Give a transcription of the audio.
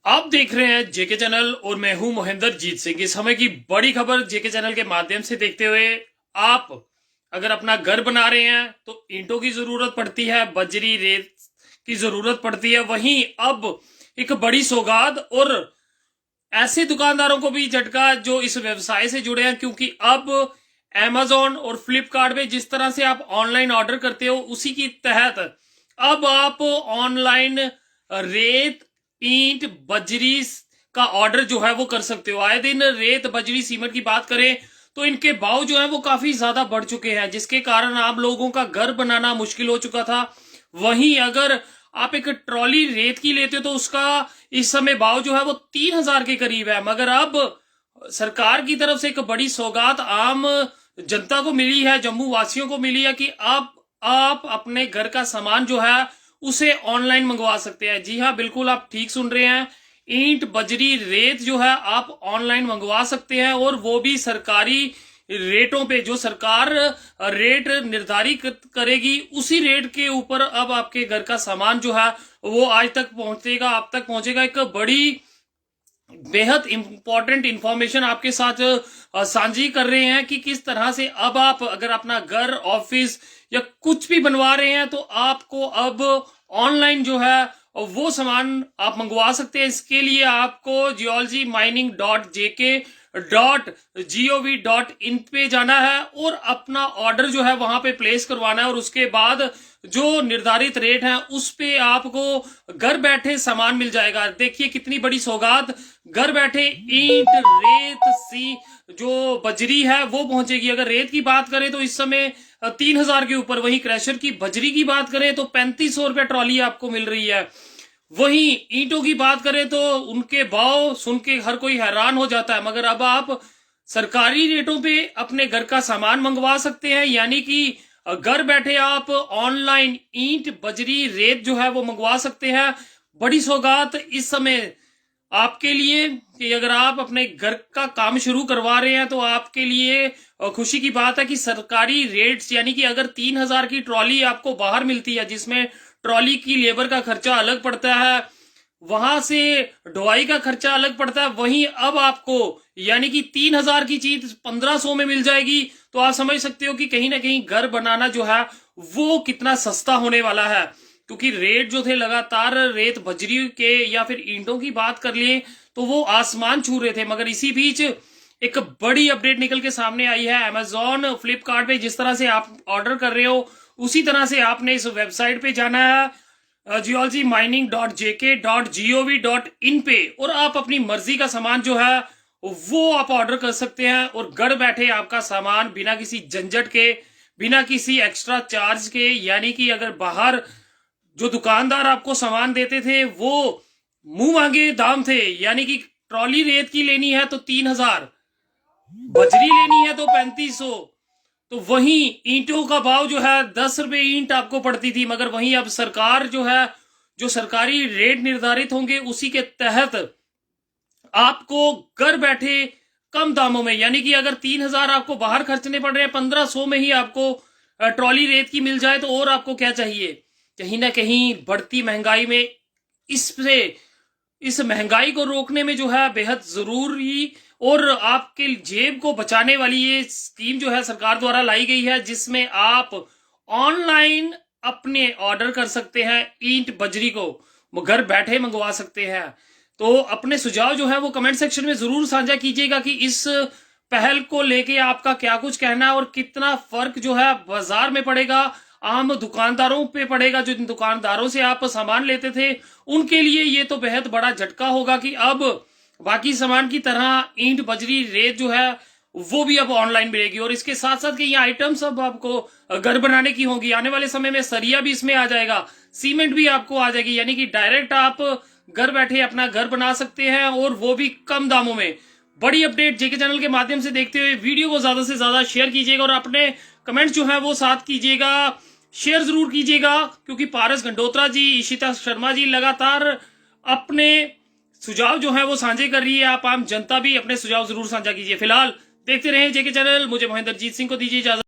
आप देख रहे हैं जेके चैनल और मैं हूं मोहिंदर जीत सिंह। इस समय की बड़ी खबर जेके चैनल के माध्यम से देखते हुए, आप अगर अपना घर बना रहे हैं तो ईंटों की जरूरत पड़ती है, बजरी रेत की जरूरत पड़ती है। वहीं अब एक बड़ी सौगात और ऐसे दुकानदारों को भी झटका जो इस व्यवसाय से जुड़े हैं, क्योंकि अब Amazon और फ्लिपकार्ट में जिस तरह से आप ऑनलाइन ऑर्डर करते हो उसी की तहत अब आप ऑनलाइन रेत, ईंट, बजरी का ऑर्डर जो है वो कर सकते हो। आए दिन रेत, बजरी, सीमेंट की बात करें तो इनके भाव जो है वो काफी ज्यादा बढ़ चुके हैं, जिसके कारण आम लोगों का घर बनाना मुश्किल हो चुका था। वहीं अगर आप एक ट्रॉली रेत की लेते हो तो उसका इस समय भाव जो है वो 3,000 के करीब है। मगर अब सरकार की तरफ से एक बड़ी सौगात आम जनता को मिली है, जम्मू वासियों को मिली है कि आप अपने घर का सामान जो है उसे ऑनलाइन मंगवा सकते हैं। जी हाँ, बिल्कुल आप ठीक सुन रहे हैं। ईंट, बजरी, रेत जो है आप ऑनलाइन मंगवा सकते हैं, और वो भी सरकारी रेटों पे। जो सरकार रेट निर्धारित करेगी उसी रेट के ऊपर अब आपके घर का सामान जो है वो आज तक पहुंचेगा, आप तक पहुंचेगा। एक बड़ी बेहद इंपॉर्टेंट इंफॉर्मेशन आपके साथ साझी कर रहे हैं कि किस तरह से अब आप अगर अपना घर, ऑफिस या कुछ भी बनवा रहे हैं तो आपको अब ऑनलाइन जो है वो सामान आप मंगवा सकते हैं। इसके लिए आपको geologymining.jk.gov.in पे जाना है और अपना ऑर्डर जो है वहां पे प्लेस करवाना है, और उसके बाद जो निर्धारित रेट है उस पे आपको घर बैठे सामान मिल जाएगा। देखिए कितनी बड़ी सौगात, घर बैठे ईंट, रेत, जो बजरी है वो पहुंचेगी। अगर रेत की बात करें तो इस समय 3,000 के ऊपर, वहीं क्रैशर की बजरी की बात करें तो 3500 रुपए ट्रॉली आपको मिल रही है। वहीं ईंटों की बात करें तो उनके भाव सुन के हर कोई हैरान हो जाता है, मगर अब आप सरकारी रेटों पे अपने घर का सामान मंगवा सकते हैं। यानी कि घर बैठे आप ऑनलाइन ईंट, बजरी, रेत जो है वो मंगवा सकते हैं। बड़ी सौगात इस समय आपके लिए कि अगर आप अपने घर का काम शुरू करवा रहे हैं तो आपके लिए खुशी की बात है कि सरकारी रेट्स, यानी कि अगर 3,000 की ट्रॉली आपको बाहर मिलती है, जिसमें ट्रॉली की लेबर का खर्चा अलग पड़ता है, वहां से ढुलाई का खर्चा अलग पड़ता है, वहीं अब आपको यानी कि 3,000 की चीज 1,500 में मिल जाएगी। तो आप समझ सकते हो कि कहीं ना कहीं घर बनाना जो है वो कितना सस्ता होने वाला है। क्योंकि रेट जो थे लगातार रेत, बजरी के या फिर ईंटों की बात कर लिए तो वो आसमान छू रहे थे, मगर इसी बीच एक बड़ी अपडेट निकल के सामने आई है। Amazon, फ्लिपकार्ट पे जिस तरह से आप ऑर्डर कर रहे हो उसी तरह से आपने इस वेबसाइट पे जाना है geologymining.jk.gov.in पे, और आप अपनी मर्जी का सामान जो है वो आप ऑर्डर कर सकते हैं, और घर बैठे आपका सामान बिना किसी झंझट के, बिना किसी एक्स्ट्रा चार्ज के। यानी कि अगर बाहर जो दुकानदार आपको सामान देते थे वो मुंह मांगे दाम थे, यानी कि ट्रॉली रेत की लेनी है तो 3,000, बजरी लेनी है तो 3,500, तो वहीं ईंटों का भाव जो है 10 रुपए ईंट आपको पड़ती थी। मगर वहीं अब सरकार जो है, जो सरकारी रेट निर्धारित होंगे उसी के तहत आपको घर बैठे कम दामों में, यानी कि अगर 3,000 आपको बाहर खर्चने पड़ रहे हैं, 1,500 में ही आपको ट्रॉली रेत की मिल जाए तो और आपको क्या चाहिए। कहीं ना कहीं बढ़ती महंगाई में इससे इस महंगाई को रोकने में जो है बेहद जरूरी और आपके जेब को बचाने वाली ये स्कीम जो है सरकार द्वारा लाई गई है, जिसमें आप ऑनलाइन अपने ऑर्डर कर सकते हैं, ईंट, बजरी को घर बैठे मंगवा सकते हैं। तो अपने सुझाव जो है वो कमेंट सेक्शन में जरूर साझा कीजिएगा कि इस पहल को लेके आपका क्या कुछ कहना है, और कितना फर्क जो है बाजार में पड़ेगा, आम दुकानदारों पे पड़ेगा। जो दुकानदारों से आप सामान लेते थे उनके लिए ये तो बेहद बड़ा झटका होगा कि अब बाकी सामान की तरह ईंट, बजरी, रेत जो है वो भी अब ऑनलाइन मिलेगी, और इसके साथ साथ ये आइटम्स अब आपको घर बनाने की होगी। आने वाले समय में सरिया भी इसमें आ जाएगा, सीमेंट भी आपको आ जाएगी, यानी कि डायरेक्ट आप घर बैठे अपना घर बना सकते हैं, और वो भी कम दामों में। बड़ी अपडेट जेके चैनल के माध्यम से देखते हुए वीडियो को ज्यादा से ज्यादा शेयर कीजिएगा, और अपने कमेंट जो है वो साथ कीजिएगा, शेयर जरूर कीजिएगा, क्योंकि पारस गंडोत्रा जी, इशिता शर्मा जी लगातार अपने सुझाव जो है वो साझे कर रही है। आप आम जनता भी अपने सुझाव जरूर साझा कीजिए। फिलहाल देखते रहें जेके चैनल। मुझे मोहिंदर जीत सिंह को दीजिए इजाजत।